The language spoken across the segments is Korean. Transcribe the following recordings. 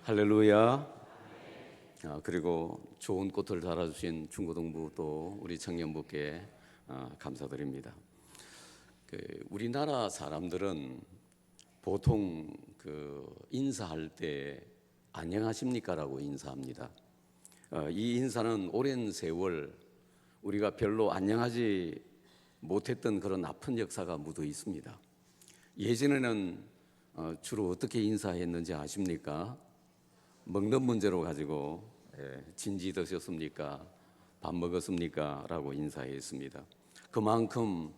할렐루야. 그리고 좋은 꽃을 달아주신 중고등부 또 우리 청년부께 감사드립니다. 우리나라 사람들은 보통 인사할 때 안녕하십니까라고 인사합니다. 이 인사는 오랜 세월 우리가 별로 안녕하지 못했던 그런 아픈 역사가 묻어 있습니다. 예전에는 주로 어떻게 인사했는지 아십니까? 먹는 문제로 가지고 진지 드셨습니까? 밥 먹었습니까? 라고 인사했습니다. 그만큼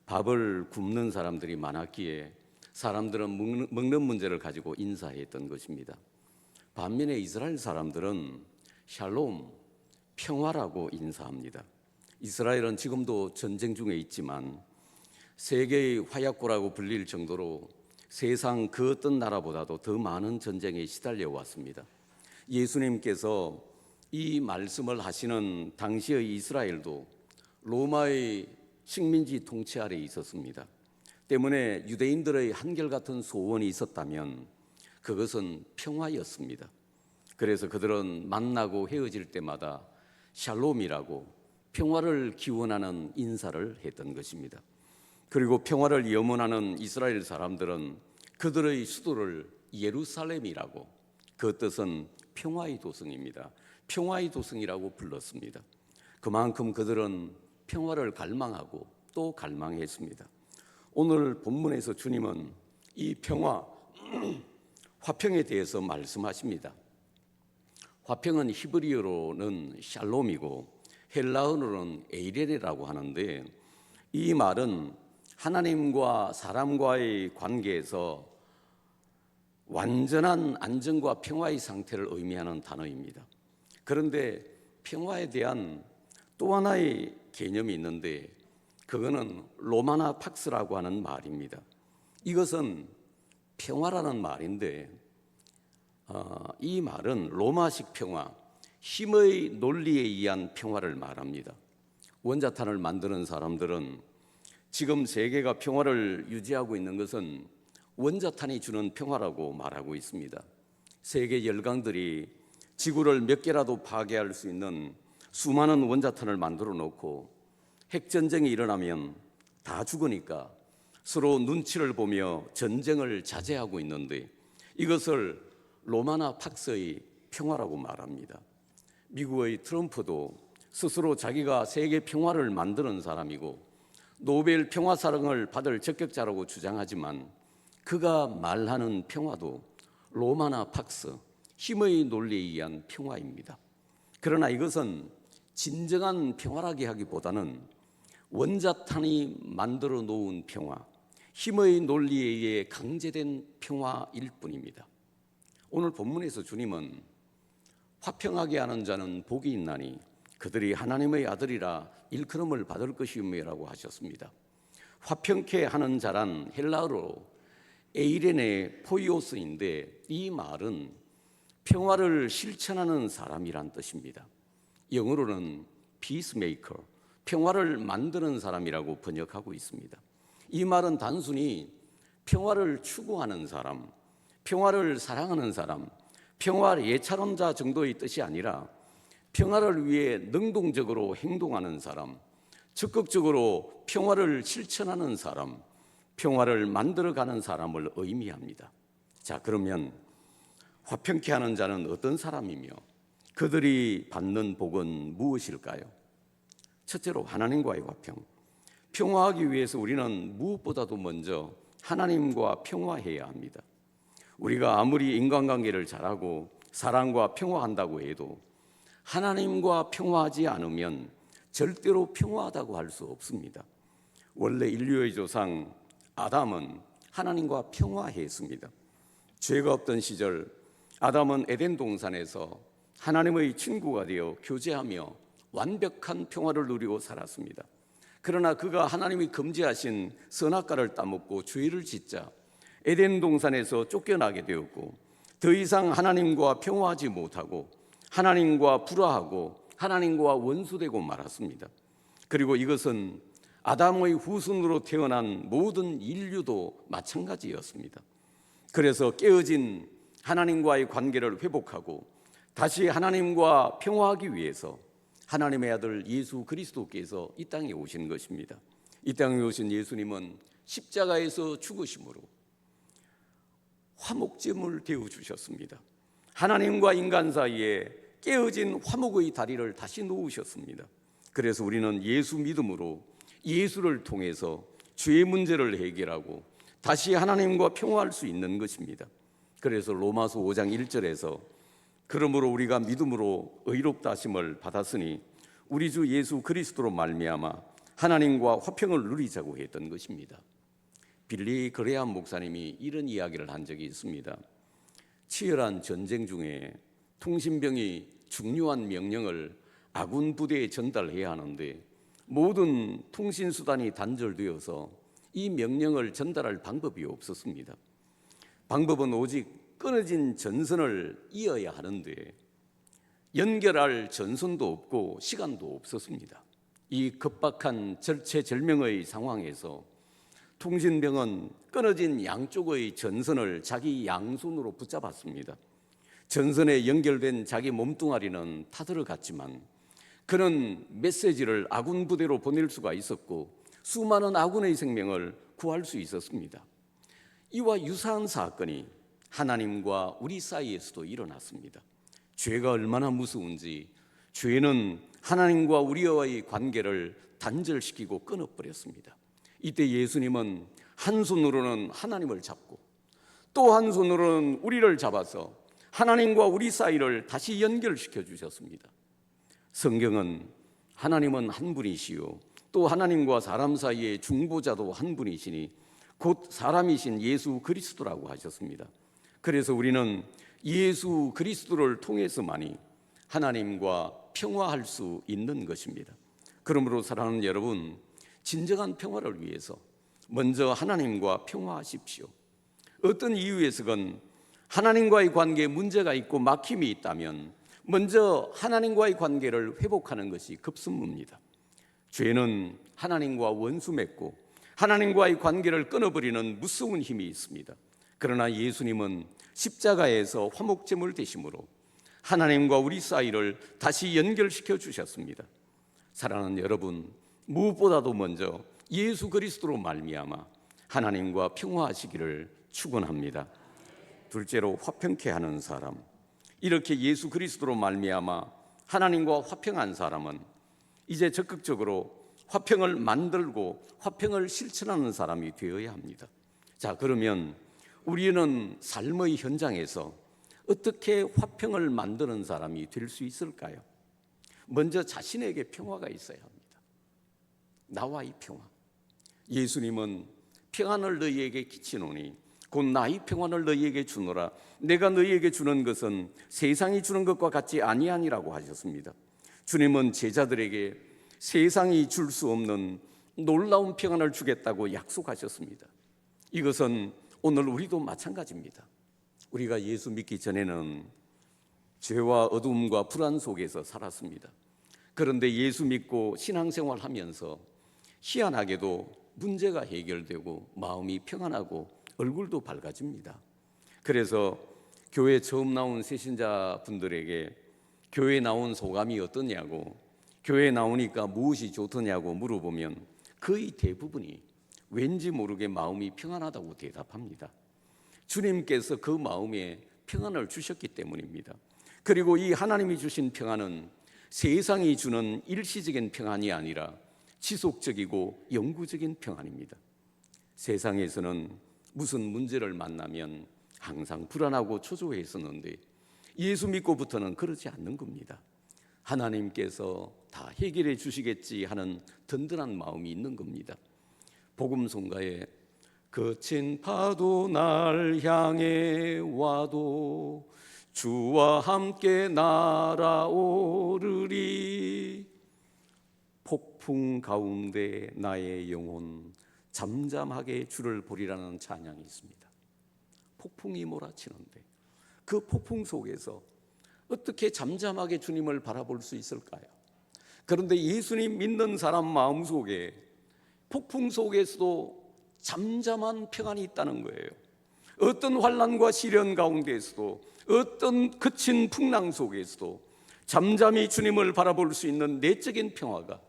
밥을 굶는 사람들이 많았기에 사람들은 먹는 문제를 가지고 인사했던 것입니다. 반면에 이스라엘 사람들은 샬롬, 평화라고 인사합니다. 이스라엘은 지금도 전쟁 중에 있지만 세계의 화약고라고 불릴 정도로 세상 그 어떤 나라보다도 더 많은 전쟁에 시달려 왔습니다. 예수님께서 이 말씀을 하시는 당시의 이스라엘도 로마의 식민지 통치 아래에 있었습니다. 때문에 유대인들의 한결같은 소원이 있었다면 그것은 평화였습니다. 그래서 그들은 만나고 헤어질 때마다 샬롬이라고 평화를 기원하는 인사를 했던 것입니다. 그리고 평화를 염원하는 이스라엘 사람들은 그들의 수도를 예루살렘이라고, 그 뜻은 평화의 도성입니다. 평화의 도성이라고 불렀습니다. 그만큼 그들은 평화를 갈망하고 또 갈망했습니다. 오늘 본문에서 주님은 이 평화, 화평에 대해서 말씀하십니다. 화평은 히브리어로는 샬롬이고 헬라어로는 에이레네라고 하는데, 이 말은 하나님과 사람과의 관계에서 완전한 안정과 평화의 상태를 의미하는 단어입니다. 그런데 평화에 대한 또 하나의 개념이 있는데 그거는 로마나 팍스라고 하는 말입니다. 이것은 평화라는 말인데 이 말은 로마식 평화, 힘의 논리에 의한 평화를 말합니다. 원자탄을 만드는 사람들은 지금 세계가 평화를 유지하고 있는 것은 원자탄이 주는 평화라고 말하고 있습니다. 세계 열강들이 지구를 몇 개라도 파괴할 수 있는 수많은 원자탄을 만들어 놓고 핵전쟁이 일어나면 다 죽으니까 서로 눈치를 보며 전쟁을 자제하고 있는데 이것을 로마나 팍스의 평화라고 말합니다. 미국의 트럼프도 스스로 자기가 세계 평화를 만드는 사람이고 노벨 평화상을 받을 적격자라고 주장하지만 그가 말하는 평화도 로마나 팍스, 힘의 논리에 의한 평화입니다. 그러나 이것은 진정한 평화라기 하기보다는 원자탄이 만들어 놓은 평화, 힘의 논리에 의해 강제된 평화일 뿐입니다. 오늘 본문에서 주님은 화평하게 하는 자는 복이 있나니 그들이 하나님의 아들이라 일컬음을 받을 것이며라고 하셨습니다. 화평케 하는 자란 헬라어로 에이레네 포이오스인데 이 말은 평화를 실천하는 사람이란 뜻입니다. 영어로는 peacemaker, 평화를 만드는 사람이라고 번역하고 있습니다. 이 말은 단순히 평화를 추구하는 사람, 평화를 사랑하는 사람, 평화 예찬론자 정도의 뜻이 아니라 평화를 위해 능동적으로 행동하는 사람, 적극적으로 평화를 실천하는 사람, 평화를 만들어가는 사람을 의미합니다. 자, 그러면 화평케 하는 자는 어떤 사람이며 그들이 받는 복은 무엇일까요? 첫째로 하나님과의 화평. 평화하기 위해서 우리는 무엇보다도 먼저 하나님과 평화해야 합니다. 우리가 아무리 인간관계를 잘하고 사랑과 평화한다고 해도 하나님과 평화하지 않으면 절대로 평화하다고 할 수 없습니다. 원래 인류의 조상 아담은 하나님과 평화했습니다. 죄가 없던 시절 아담은 에덴 동산에서 하나님의 친구가 되어 교제하며 완벽한 평화를 누리고 살았습니다. 그러나 그가 하나님이 금지하신 선악과를 따먹고 죄를 짓자 에덴 동산에서 쫓겨나게 되었고 더 이상 하나님과 평화하지 못하고 하나님과 불화하고 하나님과 원수되고 말았습니다. 그리고 이것은 아담의 후손으로 태어난 모든 인류도 마찬가지였습니다. 그래서 깨어진 하나님과의 관계를 회복하고 다시 하나님과 평화하기 위해서 하나님의 아들 예수 그리스도께서 이 땅에 오신 것입니다. 이 땅에 오신 예수님은 십자가에서 죽으심으로 화목제물 되어 주셨습니다. 하나님과 인간 사이에 깨어진 화목의 다리를 다시 놓으셨습니다. 그래서 우리는 예수 믿음으로 예수를 통해서 죄의 문제를 해결하고 다시 하나님과 평화할 수 있는 것입니다. 그래서 로마서 5장 1절에서 그러므로 우리가 믿음으로 의롭다 하심을 받았으니 우리 주 예수 그리스도로 말미암아 하나님과 화평을 누리자고 했던 것입니다. 빌리 그레암 목사님이 이런 이야기를 한 적이 있습니다. 치열한 전쟁 중에 통신병이 중요한 명령을 아군 부대에 전달해야 하는데 모든 통신수단이 단절되어서 이 명령을 전달할 방법이 없었습니다. 방법은 오직 끊어진 전선을 이어야 하는데 연결할 전선도 없고 시간도 없었습니다. 이 급박한 절체절명의 상황에서 통신병은 끊어진 양쪽의 전선을 자기 양손으로 붙잡았습니다. 전선에 연결된 자기 몸뚱아리는 타들어갔지만 그는 메시지를 아군 부대로 보낼 수가 있었고 수많은 아군의 생명을 구할 수 있었습니다. 이와 유사한 사건이 하나님과 우리 사이에서도 일어났습니다. 죄가 얼마나 무서운지 죄는 하나님과 우리와의 관계를 단절시키고 끊어버렸습니다. 이때 예수님은 한 손으로는 하나님을 잡고 또 한 손으로는 우리를 잡아서 하나님과 우리 사이를 다시 연결시켜 주셨습니다. 성경은 하나님은 한 분이시요 또 하나님과 사람 사이의 중보자도 한 분이시니 곧 사람이신 예수 그리스도라고 하셨습니다. 그래서 우리는 예수 그리스도를 통해서만이 하나님과 평화할 수 있는 것입니다. 그러므로 사랑하는 여러분, 진정한 평화를 위해서 먼저 하나님과 평화하십시오. 어떤 이유에서건 하나님과의 관계에 문제가 있고 막힘이 있다면 먼저 하나님과의 관계를 회복하는 것이 급선무입니다. 죄는 하나님과 원수 맺고 하나님과의 관계를 끊어버리는 무서운 힘이 있습니다. 그러나 예수님은 십자가에서 화목제물 되심으로 하나님과 우리 사이를 다시 연결시켜 주셨습니다. 사랑하는 여러분, 무엇보다도 먼저 예수 그리스도로 말미암아 하나님과 평화하시기를 축원합니다. 둘째로 화평케 하는 사람. 이렇게 예수 그리스도로 말미암아 하나님과 화평한 사람은 이제 적극적으로 화평을 만들고 화평을 실천하는 사람이 되어야 합니다. 자, 그러면 우리는 삶의 현장에서 어떻게 화평을 만드는 사람이 될 수 있을까요? 먼저 자신에게 평화가 있어야 합니다. 나와의 평화. 예수님은 평안을 너희에게 끼치노니 곧 나의 평안을 너희에게 주노라. 내가 너희에게 주는 것은 세상이 주는 것과 같지 아니하니라고 하셨습니다. 주님은 제자들에게 세상이 줄 수 없는 놀라운 평안을 주겠다고 약속하셨습니다. 이것은 오늘 우리도 마찬가지입니다. 우리가 예수 믿기 전에는 죄와 어두움과 불안 속에서 살았습니다. 그런데 예수 믿고 신앙생활 하면서 희한하게도 문제가 해결되고 마음이 평안하고 얼굴도 밝아집니다. 그래서 교회 처음 나온 새신자 분들에게 교회 나온 소감이 어떠냐고, 교회 나오니까 무엇이 좋더냐고 물어보면 거의 대부분이 왠지 모르게 마음이 평안하다고 대답합니다. 주님께서 그 마음에 평안을 주셨기 때문입니다. 그리고 이 하나님이 주신 평안은 세상이 주는 일시적인 평안이 아니라 지속적이고 영구적인 평안입니다. 세상에서는 무슨 문제를 만나면 항상 불안하고 초조했었는데 예수 믿고부터는 그렇지 않는 겁니다. 하나님께서 다 해결해 주시겠지 하는 든든한 마음이 있는 겁니다. 복음송가에 거친 파도 날 향해 와도 주와 함께 날아오르리. 폭풍 가운데 나의 영혼 잠잠하게 주를 보리라는 찬양이 있습니다. 폭풍이 몰아치는데 그 폭풍 속에서 어떻게 잠잠하게 주님을 바라볼 수 있을까요? 그런데 예수님 믿는 사람 마음속에 폭풍 속에서도 잠잠한 평안이 있다는 거예요. 어떤 환난과 시련 가운데에서도, 어떤 거친 풍랑 속에서도 잠잠히 주님을 바라볼 수 있는 내적인 평화가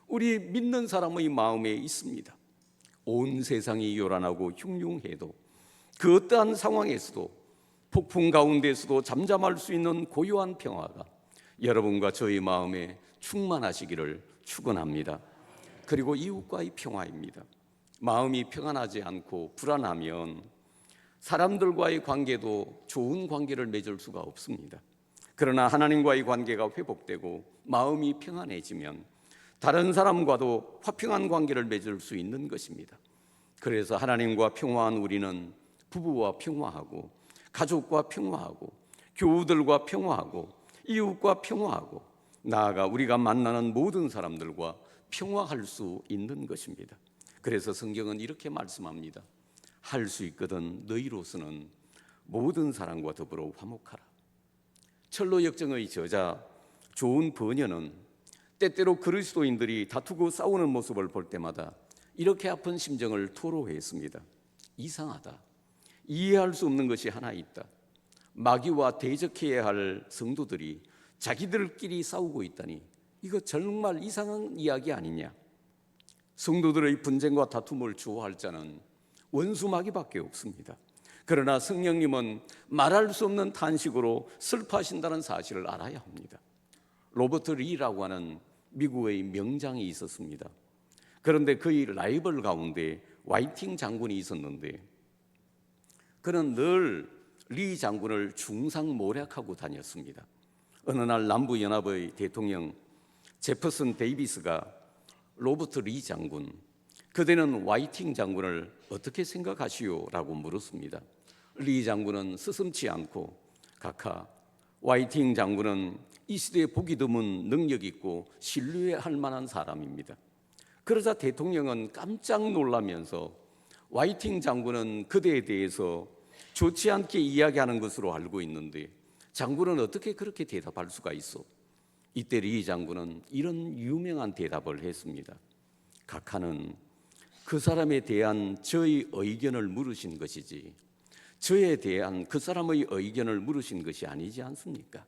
우리 믿는 사람의 마음에 있습니다. 온 세상이 요란하고 흉흉해도, 그 어떠한 상황에서도, 폭풍 가운데서도 잠잠할 수 있는 고요한 평화가 여러분과 저희 마음에 충만하시기를 축원합니다. 그리고 이웃과의 평화입니다. 마음이 평안하지 않고 불안하면 사람들과의 관계도 좋은 관계를 맺을 수가 없습니다. 그러나 하나님과의 관계가 회복되고 마음이 평안해지면 다른 사람과도 화평한 관계를 맺을 수 있는 것입니다. 그래서 하나님과 평화한 우리는 부부와 평화하고, 가족과 평화하고, 교우들과 평화하고, 이웃과 평화하고, 나아가 우리가 만나는 모든 사람들과 평화할 수 있는 것입니다. 그래서 성경은 이렇게 말씀합니다. 할 수 있거든 너희로서는 모든 사람과 더불어 화목하라. 철로 역정의 저자 좋은 버녀는 때때로 그리스도인들이 다투고 싸우는 모습을 볼 때마다 이렇게 아픈 심정을 토로했습니다. 이상하다. 이해할 수 없는 것이 하나 있다. 마귀와 대적해야 할 성도들이 자기들끼리 싸우고 있다니, 이거 정말 이상한 이야기 아니냐. 성도들의 분쟁과 다툼을 주호할 자는 원수 마귀밖에 없습니다. 그러나 성령님은 말할 수 없는 탄식으로 슬퍼하신다는 사실을 알아야 합니다. 로버트 리라고 하는 미국의 명장이 있었습니다. 그런데 그의 라이벌 가운데 와이팅 장군이 있었는데, 그는 늘 리 장군을 중상모략하고 다녔습니다. 어느 날 남부연합의 대통령 제퍼슨 데이비스가 로버트 리 장군, 그대는 와이팅 장군을 어떻게 생각하시오? 라고 물었습니다. 리 장군은 스슴치 않고, 각하, 와이팅 장군은 이 시대에 보기 드문 능력 있고 신뢰할 만한 사람입니다. 그러자 대통령은 깜짝 놀라면서 와이팅 장군은 그대에 대해서 좋지 않게 이야기하는 것으로 알고 있는데 장군은 어떻게 그렇게 대답할 수가 있어? 이때 리 장군은 이런 유명한 대답을 했습니다. 각하는 그 사람에 대한 저의 의견을 물으신 것이지 저에 대한 그 사람의 의견을 물으신 것이 아니지 않습니까?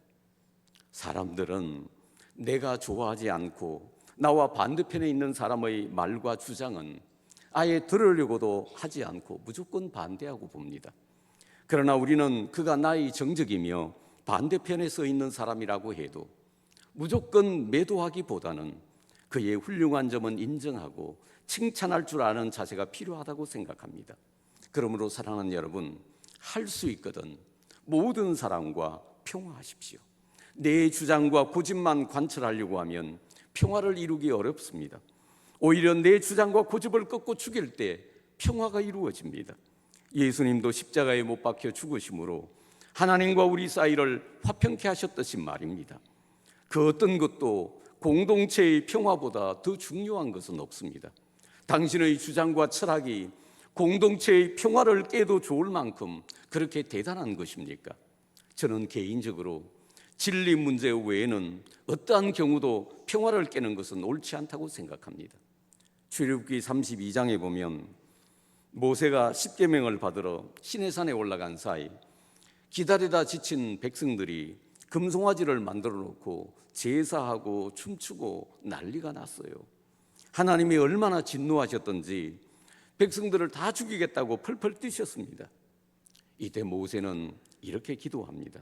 사람들은 내가 좋아하지 않고 나와 반대편에 있는 사람의 말과 주장은 아예 들으려고도 하지 않고 무조건 반대하고 봅니다. 그러나 우리는 그가 나의 정적이며 반대편에 서 있는 사람이라고 해도 무조건 매도하기보다는 그의 훌륭한 점은 인정하고 칭찬할 줄 아는 자세가 필요하다고 생각합니다. 그러므로 사랑하는 여러분, 할 수 있거든 모든 사람과 평화하십시오. 내 주장과 고집만 관철하려고 하면 평화를 이루기 어렵습니다. 오히려 내 주장과 고집을 꺾고 죽일 때 평화가 이루어집니다. 예수님도 십자가에 못 박혀 죽으심으로 하나님과 우리 사이를 화평케 하셨듯이 말입니다. 그 어떤 것도 공동체의 평화보다 더 중요한 것은 없습니다. 당신의 주장과 철학이 공동체의 평화를 깨도 좋을 만큼 그렇게 대단한 것입니까? 저는 개인적으로 진리 문제 외에는 어떠한 경우도 평화를 깨는 것은 옳지 않다고 생각합니다. 출애굽기 32장에 보면 모세가 십계명을 받으러 시내산에 올라간 사이 기다리다 지친 백성들이 금송아지를 만들어 놓고 제사하고 춤추고 난리가 났어요. 하나님이 얼마나 진노하셨던지 백성들을 다 죽이겠다고 펄펄 뛰셨습니다. 이때 모세는 이렇게 기도합니다.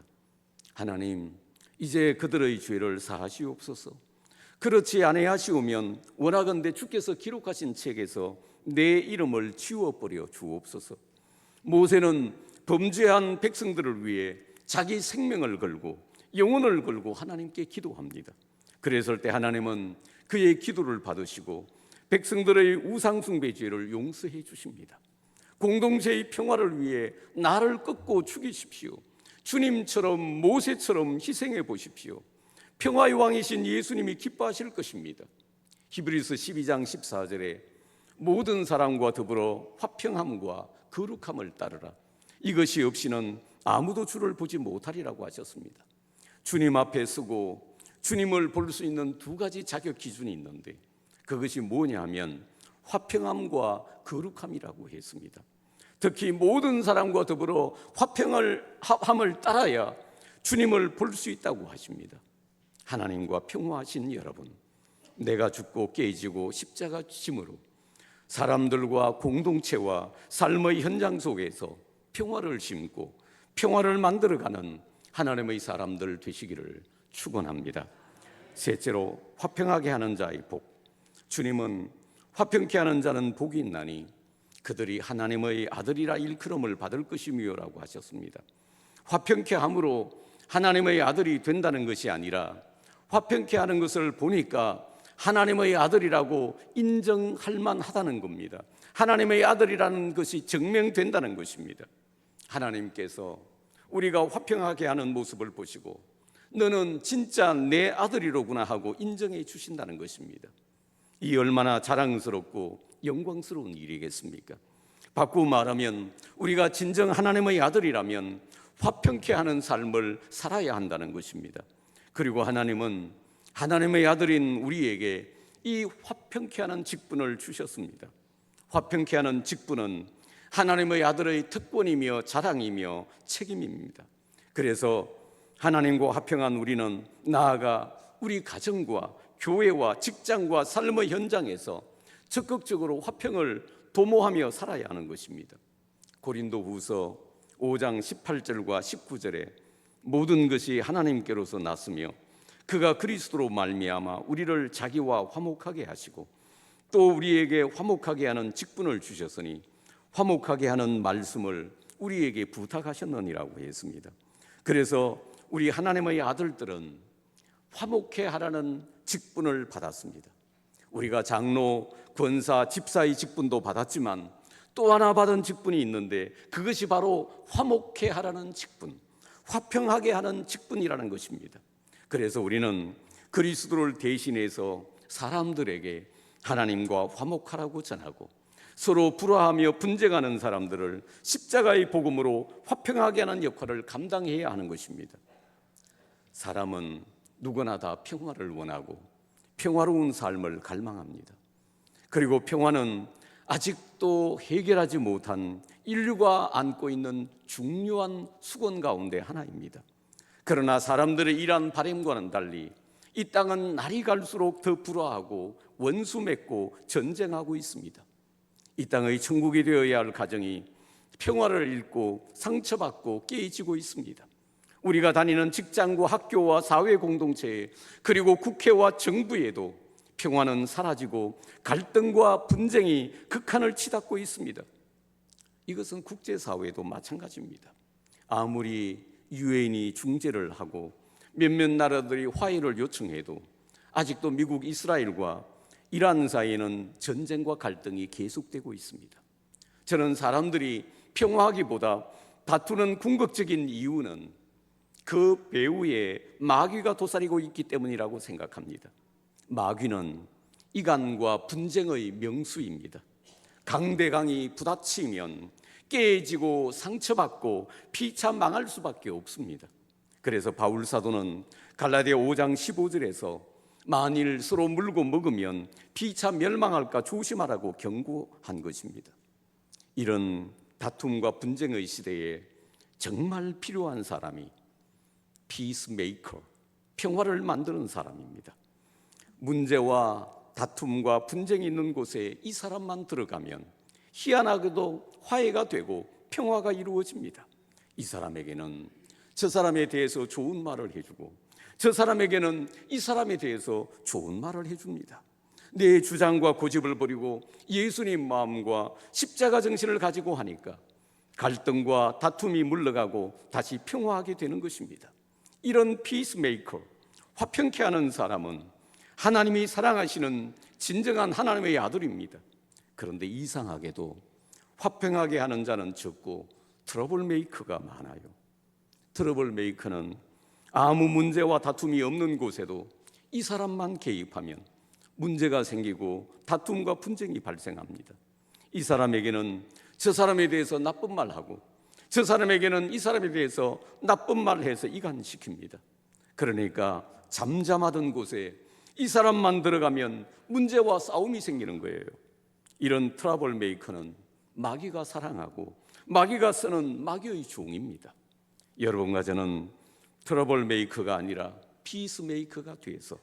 하나님, 이제 그들의 죄를 사하시옵소서. 그렇지 아니하시오면 원하건대 주께서 기록하신 책에서 내 이름을 지워버려 주옵소서. 모세는 범죄한 백성들을 위해 자기 생명을 걸고 영혼을 걸고 하나님께 기도합니다. 그랬을 때 하나님은 그의 기도를 받으시고 백성들의 우상숭배 죄를 용서해 주십니다. 공동체의 평화를 위해 나를 꺾고 죽이십시오. 주님처럼 모세처럼 희생해 보십시오. 평화의 왕이신 예수님이 기뻐하실 것입니다. 히브리서 12장 14절에 모든 사람과 더불어 화평함과 거룩함을 따르라. 이것이 없이는 아무도 주를 보지 못하리라고 하셨습니다. 주님 앞에 서고 주님을 볼 수 있는 두 가지 자격 기준이 있는데 그것이 뭐냐 하면 화평함과 거룩함이라고 했습니다. 특히 모든 사람과 더불어 화평함을 따라야 주님을 볼 수 있다고 하십니다. 하나님과 평화하신 여러분, 내가 죽고 깨지고 십자가 짐으로 사람들과 공동체와 삶의 현장 속에서 평화를 심고 평화를 만들어가는 하나님의 사람들 되시기를 축원합니다. 셋째로, 화평하게 하는 자의 복. 주님은 화평케 하는 자는 복이 있나니 그들이 하나님의 아들이라 일컬음을 받을 것이며라고 하셨습니다. 화평케 함으로 하나님의 아들이 된다는 것이 아니라 화평케 하는 것을 보니까 하나님의 아들이라고 인정할 만하다는 겁니다. 하나님의 아들이라는 것이 증명된다는 것입니다. 하나님께서 우리가 화평하게 하는 모습을 보시고 너는 진짜 내 아들이로구나 하고 인정해 주신다는 것입니다. 이 얼마나 자랑스럽고 영광스러운 일이겠습니까? 바꾸어 말하면 우리가 진정 하나님의 아들이라면 화평케 하는 삶을 살아야 한다는 것입니다. 그리고 하나님은 하나님의 아들인 우리에게 이 화평케 하는 직분을 주셨습니다. 화평케 하는 직분은 하나님의 아들의 특권이며 자랑이며 책임입니다. 그래서 하나님과 화평한 우리는 나아가 우리 가정과 교회와 직장과 삶의 현장에서 적극적으로 화평을 도모하며 살아야 하는 것입니다. 고린도후서 5장 18절과 19절에 모든 것이 하나님께로서 났으며 그가 그리스도로 말미암아 우리를 자기와 화목하게 하시고 또 우리에게 화목하게 하는 직분을 주셨으니 화목하게 하는 말씀을 우리에게 부탁하셨느니라고 했습니다. 그래서 우리 하나님의 아들들은 화목해 하라는 직분을 받았습니다. 우리가 장로, 권사, 집사의 직분도 받았지만 또 하나 받은 직분이 있는데 그것이 바로 화목해 하라는 직분, 화평하게 하는 직분이라는 것입니다. 그래서 우리는 그리스도를 대신해서 사람들에게 하나님과 화목하라고 전하고 서로 불화하며 분쟁하는 사람들을 십자가의 복음으로 화평하게 하는 역할을 감당해야 하는 것입니다. 사람은 누구나 다 평화를 원하고 평화로운 삶을 갈망합니다. 그리고 평화는 아직도 해결하지 못한 인류가 안고 있는 중요한 수건 가운데 하나입니다. 그러나 사람들의 이러한 바람과는 달리 이 땅은 날이 갈수록 더 불화하고 원수 맺고 전쟁하고 있습니다. 이 땅의 천국이 되어야 할 가정이 평화를 잃고 상처받고 깨지고 있습니다. 우리가 다니는 직장과 학교와 사회 공동체 그리고 국회와 정부에도 평화는 사라지고 갈등과 분쟁이 극한을 치닫고 있습니다. 이것은 국제사회도 마찬가지입니다. 아무리 유엔이 중재를 하고 몇몇 나라들이 화해를 요청해도 아직도 미국, 이스라엘과 이란 사이에는 전쟁과 갈등이 계속되고 있습니다. 저는 사람들이 평화하기보다 다투는 궁극적인 이유는 그 배후에 마귀가 도사리고 있기 때문이라고 생각합니다. 마귀는 이간과 분쟁의 명수입니다. 강대강이 부딪히면 깨지고 상처받고 피차 망할 수밖에 없습니다. 그래서 바울 사도는 갈라디아 5장 15절에서 만일 서로 물고 먹으면 피차 멸망할까 조심하라고 경고한 것입니다. 이런 다툼과 분쟁의 시대에 정말 필요한 사람이 피스메이커, 평화를 만드는 사람입니다. 문제와 다툼과 분쟁이 있는 곳에 이 사람만 들어가면 희한하게도 화해가 되고 평화가 이루어집니다. 이 사람에게는 저 사람에 대해서 좋은 말을 해주고 저 사람에게는 이 사람에 대해서 좋은 말을 해줍니다. 내 주장과 고집을 버리고 예수님 마음과 십자가 정신을 가지고 하니까 갈등과 다툼이 물러가고 다시 평화하게 되는 것입니다. 이런 피스메이커, 화평케 하는 사람은 하나님이 사랑하시는 진정한 하나님의 아들입니다. 그런데 이상하게도 화평하게 하는 자는 적고 트러블 메이커가 많아요. 트러블 메이커는 아무 문제와 다툼이 없는 곳에도 이 사람만 개입하면 문제가 생기고 다툼과 분쟁이 발생합니다. 이 사람에게는 저 사람에 대해서 나쁜 말하고 저 사람에게는 이 사람에 대해서 나쁜 말을 해서 이간시킵니다. 그러니까 잠잠하던 곳에 이 사람만 들어가면 문제와 싸움이 생기는 거예요. 이런 트러블 메이커는 마귀가 사랑하고 마귀가 쓰는 마귀의 종입니다. 여러분과 저는 트러블 메이커가 아니라 피스 메이커가 돼서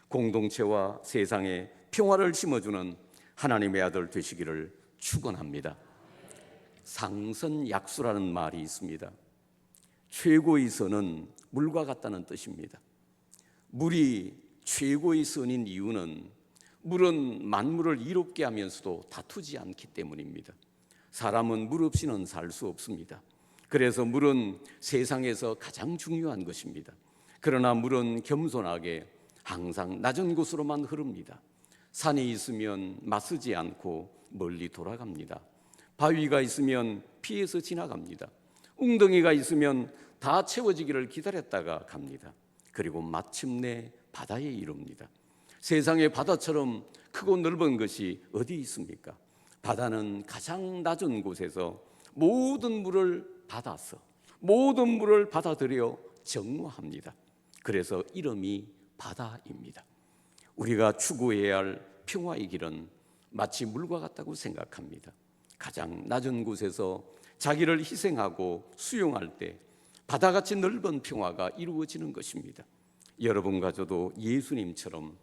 공동체와 세상에 평화를 심어주는 하나님의 아들 되시기를 축원합니다. 상선약수라는 말이 있습니다. 최고의 선은 물과 같다는 뜻입니다. 물이 최고의 선인 이유는 물은 만물을 이롭게 하면서도 다투지 않기 때문입니다. 사람은 물 없이는 살 수 없습니다. 그래서 물은 세상에서 가장 중요한 것입니다. 그러나 물은 겸손하게 항상 낮은 곳으로만 흐릅니다. 산이 있으면 맞서지 않고 멀리 돌아갑니다. 바위가 있으면 피해서 지나갑니다. 웅덩이가 있으면 다 채워지기를 기다렸다가 갑니다. 그리고 마침내 바다에 이릅니다. 세상의 바다처럼 크고 넓은 것이 어디 있습니까? 바다는 가장 낮은 곳에서 모든 물을 받아서 모든 물을 받아들여 정화합니다. 그래서 이름이 바다입니다. 우리가 추구해야 할 평화의 길은 마치 물과 같다고 생각합니다. 가장 낮은 곳에서 자기를 희생하고 수용할 때 바다같이 넓은 평화가 이루어지는 것입니다. 여러분과 저도 예수님처럼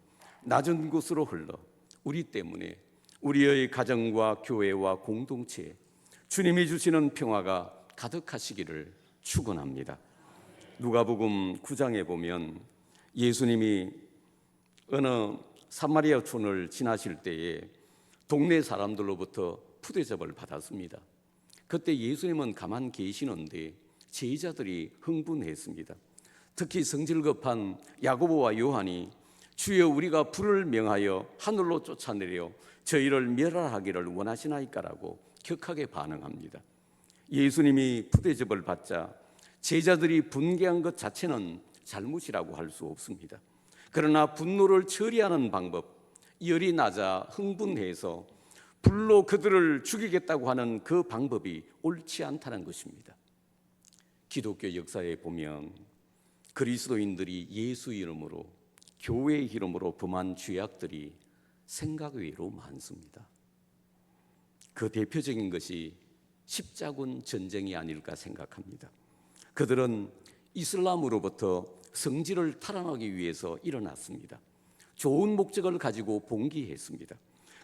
낮은 곳으로 흘러 우리 때문에 우리의 가정과 교회와 공동체에 주님이 주시는 평화가 가득하시기를 축원합니다. 누가복음 9장에 보면 예수님이 어느 사마리아 촌을 지나실 때에 동네 사람들로부터 푸대접을 받았습니다. 그때 예수님은 가만 계시는데 제자들이 흥분했습니다. 특히 성질급한 야고보와 요한이 주여 우리가 불을 명하여 하늘로 쫓아내려 저희를 멸하기를 원하시나이까라고 격하게 반응합니다. 예수님이 푸대접을 받자 제자들이 분개한 것 자체는 잘못이라고 할 수 없습니다. 그러나 분노를 처리하는 방법, 열이 나자 흥분해서 불로 그들을 죽이겠다고 하는 그 방법이 옳지 않다는 것입니다. 기독교 역사에 보면 그리스도인들이 예수 이름으로 교회의 이름으로 범한 죄악들이 생각 외로 많습니다. 그 대표적인 것이 십자군 전쟁이 아닐까 생각합니다. 그들은 이슬람으로부터 성지를 탈환하기 위해서 일어났습니다. 좋은 목적을 가지고 봉기했습니다.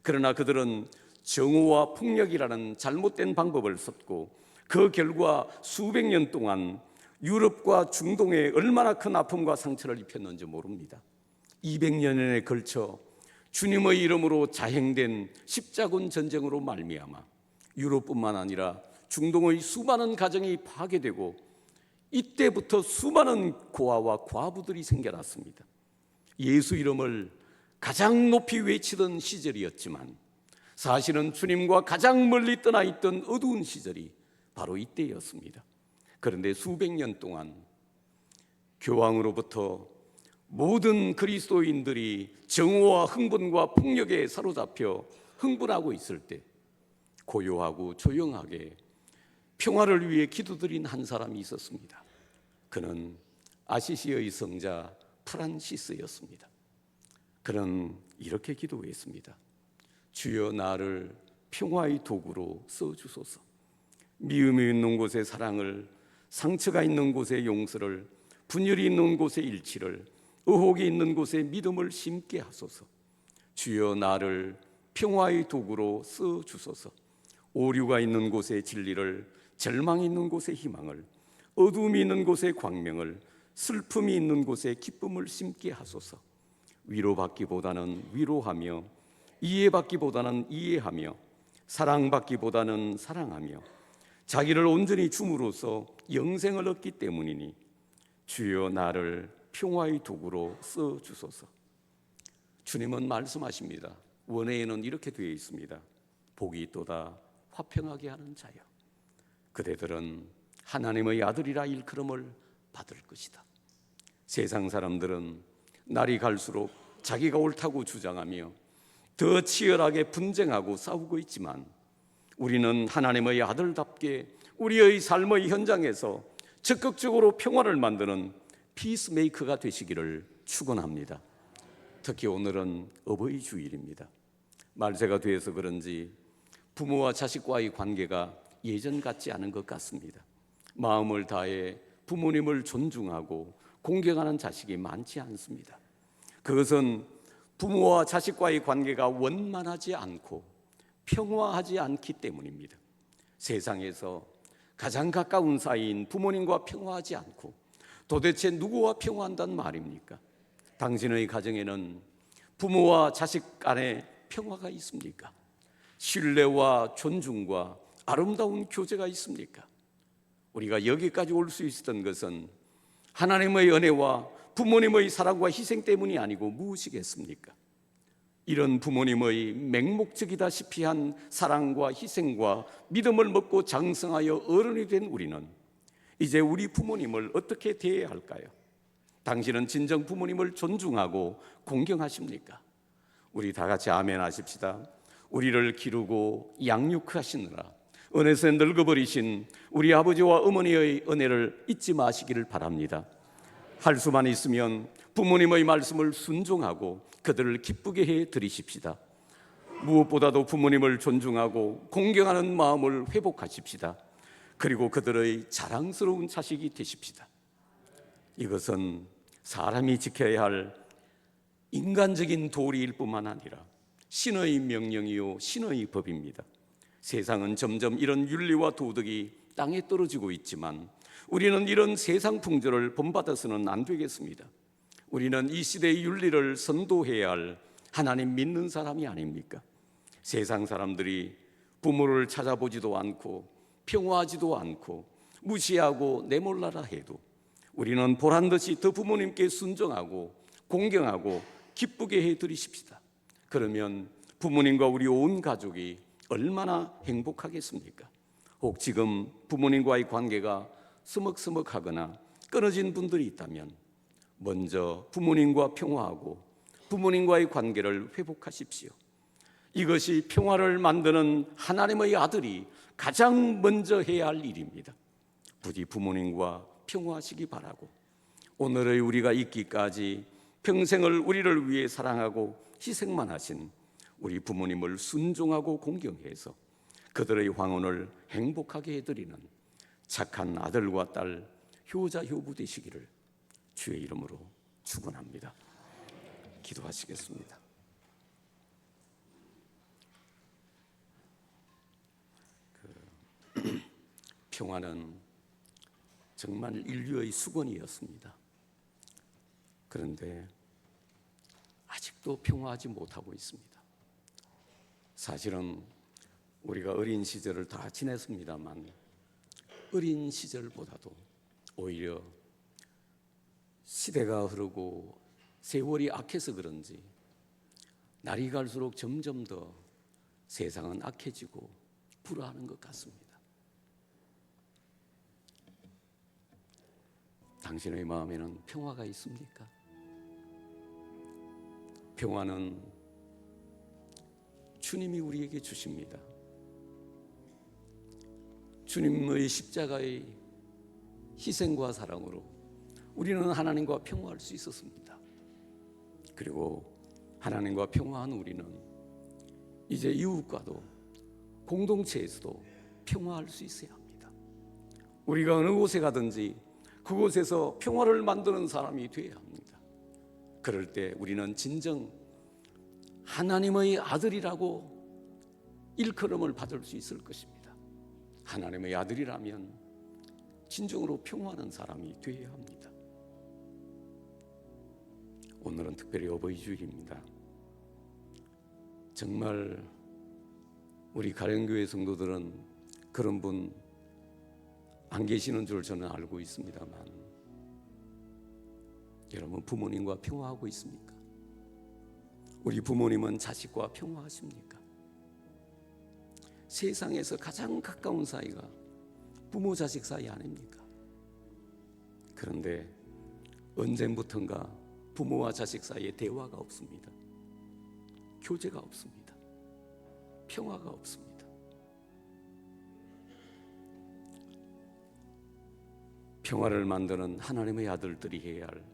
그러나 그들은 정오와 폭력이라는 잘못된 방법을 썼고 그 결과 수백 년 동안 유럽과 중동에 얼마나 큰 아픔과 상처를 입혔는지 모릅니다. 200년에 걸쳐 주님의 이름으로 자행된 십자군 전쟁으로 말미암아 유럽뿐만 아니라 중동의 수많은 가정이 파괴되고 이때부터 수많은 고아와 과부들이 생겨났습니다. 예수 이름을 가장 높이 외치던 시절이었지만 사실은 주님과 가장 멀리 떠나 있던 어두운 시절이 바로 이때였습니다. 그런데 수백 년 동안 교황으로부터 모든 그리스도인들이 정오와 흥분과 폭력에 사로잡혀 흥분하고 있을 때 고요하고 조용하게 평화를 위해 기도드린 한 사람이 있었습니다. 그는 아시시의 성자 프란시스였습니다. 그는 이렇게 기도했습니다. 주여 나를 평화의 도구로 써주소서. 미움이 있는 곳에 사랑을, 상처가 있는 곳에 용서를, 분열이 있는 곳에 일치를, 의혹이 있는 곳에 믿음을 심게 하소서. 주여 나를 평화의 도구로 써주소서. 오류가 있는 곳에 진리를, 절망이 있는 곳에 희망을, 어둠이 있는 곳에 광명을, 슬픔이 있는 곳에 기쁨을 심게 하소서. 위로받기보다는 위로하며, 이해받기보다는 이해하며, 사랑받기보다는 사랑하며, 자기를 온전히 줌으로써 영생을 얻기 때문이니 주여 나를 평화의 도구로 써주소서. 주님은 말씀하십니다. 원어에는 이렇게 되어 있습니다. 복이 있도다 화평하게 하는 자여, 그대들은 하나님의 아들이라 일컬음을 받을 것이다. 세상 사람들은 날이 갈수록 자기가 옳다고 주장하며 더 치열하게 분쟁하고 싸우고 있지만 우리는 하나님의 아들답게 우리의 삶의 현장에서 적극적으로 평화를 만드는 피스메이커가 되시기를 축원합니다. 특히 오늘은 어버이 주일입니다. 말세가 돼서 그런지 부모와 자식과의 관계가 예전 같지 않은 것 같습니다. 마음을 다해 부모님을 존중하고 공경하는 자식이 많지 않습니다. 그것은 부모와 자식과의 관계가 원만하지 않고 평화하지 않기 때문입니다. 세상에서 가장 가까운 사이인 부모님과 평화하지 않고 도대체 누구와 평화한단 말입니까? 당신의 가정에는 부모와 자식 간에 평화가 있습니까? 신뢰와 존중과 아름다운 교제가 있습니까? 우리가 여기까지 올 수 있었던 것은 하나님의 은혜와 부모님의 사랑과 희생 때문이 아니고 무엇이겠습니까? 이런 부모님의 맹목적이다시피 한 사랑과 희생과 믿음을 먹고 장성하여 어른이 된 우리는 이제 우리 부모님을 어떻게 대해야 할까요? 당신은 진정 부모님을 존중하고 공경하십니까? 우리 다 같이 아멘 하십시다. 우리를 기르고 양육하시느라 은혜에 늙어버리신 우리 아버지와 어머니의 은혜를 잊지 마시기를 바랍니다. 할 수만 있으면 부모님의 말씀을 순종하고 그들을 기쁘게 해 드리십시다. 무엇보다도 부모님을 존중하고 공경하는 마음을 회복하십시다. 그리고 그들의 자랑스러운 자식이 되십시다. 이것은 사람이 지켜야 할 인간적인 도리일 뿐만 아니라 신의 명령이요 신의 법입니다. 세상은 점점 이런 윤리와 도덕이 땅에 떨어지고 있지만 우리는 이런 세상 풍조를 본받아서는 안 되겠습니다. 우리는 이 시대의 윤리를 선도해야 할 하나님 믿는 사람이 아닙니까? 세상 사람들이 부모를 찾아보지도 않고 평화하지도 않고 무시하고 내몰라라 해도 우리는 보란듯이 더 부모님께 순종하고 공경하고 기쁘게 해드리십시다. 그러면 부모님과 우리 온 가족이 얼마나 행복하겠습니까? 혹 지금 부모님과의 관계가 서먹서먹하거나 끊어진 분들이 있다면 먼저 부모님과 평화하고 부모님과의 관계를 회복하십시오. 이것이 평화를 만드는 하나님의 아들이 가장 먼저 해야 할 일입니다. 부디 부모님과 평화하시기 바라고 오늘의 우리가 있기까지 평생을 우리를 위해 사랑하고 희생만 하신 우리 부모님을 순종하고 공경해서 그들의 황혼을 행복하게 해드리는 착한 아들과 딸 효자 효부 되시기를 주의 이름으로 축원합니다. 기도하시겠습니다. 평화는 정말 인류의 수건이었습니다. 그런데 아직도 평화하지 못하고 있습니다. 사실은 우리가 어린 시절을 다 지냈습니다만 어린 시절보다도 오히려 시대가 흐르고 세월이 악해서 그런지 날이 갈수록 점점 더 세상은 악해지고 불화하는 것 같습니다. 당신의 마음에는 평화가 있습니까? 평화는 주님이 우리에게 주십니다. 주님의 십자가의 희생과 사랑으로 우리는 하나님과 평화할 수 있었습니다. 그리고 하나님과 평화한 우리는 이제 이웃과도 공동체에서도 평화할 수 있어야 합니다. 우리가 어느 곳에 가든지 그곳에서 평화를 만드는 사람이 되어야 합니다. 그럴 때 우리는 진정 하나님의 아들이라고 일컬음을 받을 수 있을 것입니다. 하나님의 아들이라면 진정으로 평화하는 사람이 되어야 합니다. 오늘은 특별히 어버이 주일입니다. 정말 우리 가령교회 성도들은 그런 분 안 계시는 줄 저는 알고 있습니다만 여러분 부모님과 평화하고 있습니까? 우리 부모님은 자식과 평화하십니까? 세상에서 가장 가까운 사이가 부모 자식 사이 아닙니까? 그런데 언제부턴가 부모와 자식 사이에 대화가 없습니다. 교제가 없습니다. 평화가 없습니다. 평화를 만드는 하나님의 아들들이 해야 할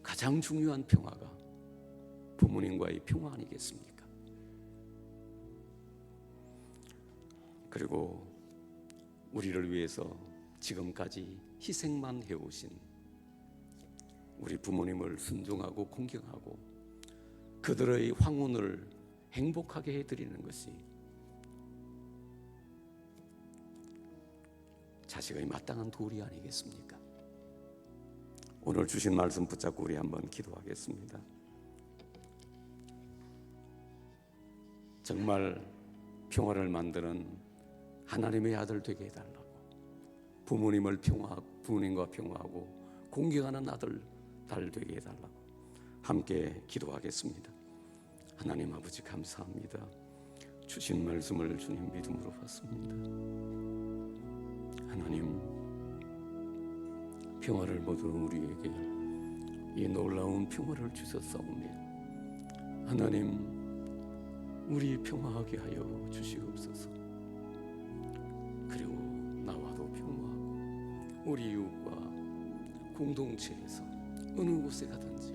가장 중요한 평화가 부모님과의 평화 아니겠습니까? 그리고 우리를 위해서 지금까지 희생만 해오신 우리 부모님을 순종하고 공경하고 그들의 황혼을 행복하게 해드리는 것이 자식의 마땅한 도리 아니겠습니까? 오늘 주신 말씀 붙잡고 우리 한번 기도하겠습니다. 정말 평화를 만드는 하나님의 아들 되게 해달라고, 부모님과 평화하고 공경하는 아들, 딸 되게 해달라고 함께 기도하겠습니다. 하나님 아버지 감사합니다. 주신 말씀을 주님 믿음으로 받습니다. 하나님, 평화를 모든 우리에게 이 놀라운 평화를 주셨사오며 하나님, 우리 평화하게 하여 주시옵소서. 그리고 나와도 평화하고 우리 이웃과 공동체에서 어느 곳에 가든지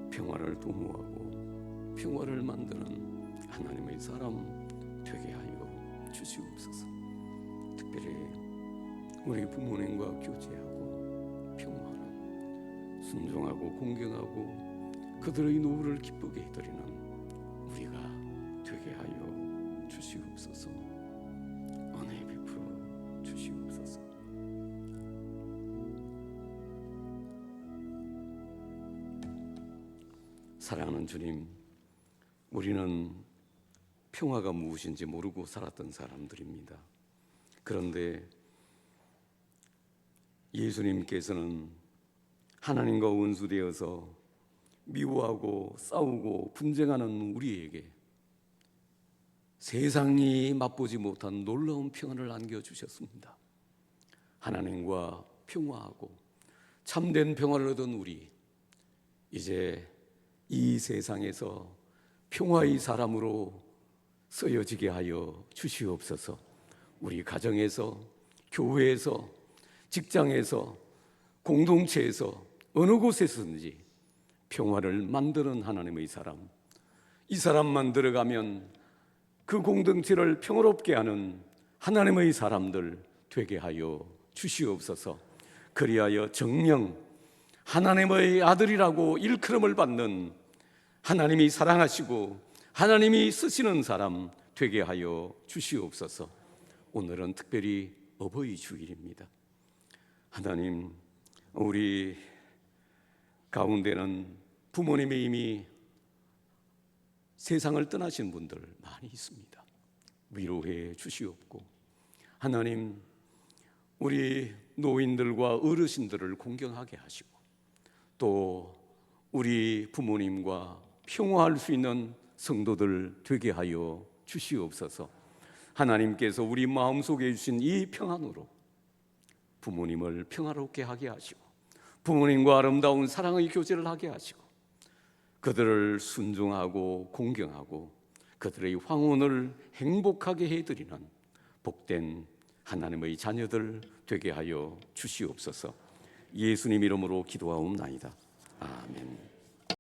평화를 도모하고 평화를 만드는 하나님의 사람 되게 하여 주시옵소서. 특별히 우리 부모님과 교제하고 평화하는, 순종하고 공경하고 그들의 노후를 기쁘게 해드리는 우리가 되게 하여 주시옵소서. 은혜 베풀어 주시옵소서. 사랑하는 주님, 우리는 평화가 무엇인지 모르고 살았던 사람들입니다. 그런데 예수님께서는 하나님과 원수되어서 미워하고 싸우고 분쟁하는 우리에게 세상이 맛보지 못한 놀라운 평안을 안겨주셨습니다. 하나님과 평화하고 참된 평화를 얻은 우리, 이제 이 세상에서 평화의 사람으로 쓰여지게 하여 주시옵소서. 우리 가정에서, 교회에서, 직장에서, 공동체에서 어느 곳에서든지 평화를 만드는 하나님의 사람, 이 사람만 들어가면 그 공동체를 평화롭게 하는 하나님의 사람들 되게 하여 주시옵소서. 그리하여 정령 하나님의 아들이라고 일컬음을 받는, 하나님이 사랑하시고 하나님이 쓰시는 사람 되게 하여 주시옵소서. 오늘은 특별히 어버이 주일입니다. 하나님, 우리 가운데는 부모님이 이미 세상을 떠나신 분들 많이 있습니다. 위로해 주시옵고, 하나님, 우리 노인들과 어르신들을 공경하게 하시고, 또 우리 부모님과 평화할 수 있는 성도들 되게 하여 주시옵소서. 하나님께서 우리 마음속에 주신 이 평안으로 부모님을 평화롭게 하게 하시고, 부모님과 아름다운 사랑의 교제를 하게 하시고, 그들을 순종하고 공경하고 그들의 황혼을 행복하게 해드리는 복된 하나님의 자녀들 되게 하여 주시옵소서. 예수님 이름으로 기도하옵나이다. 아멘.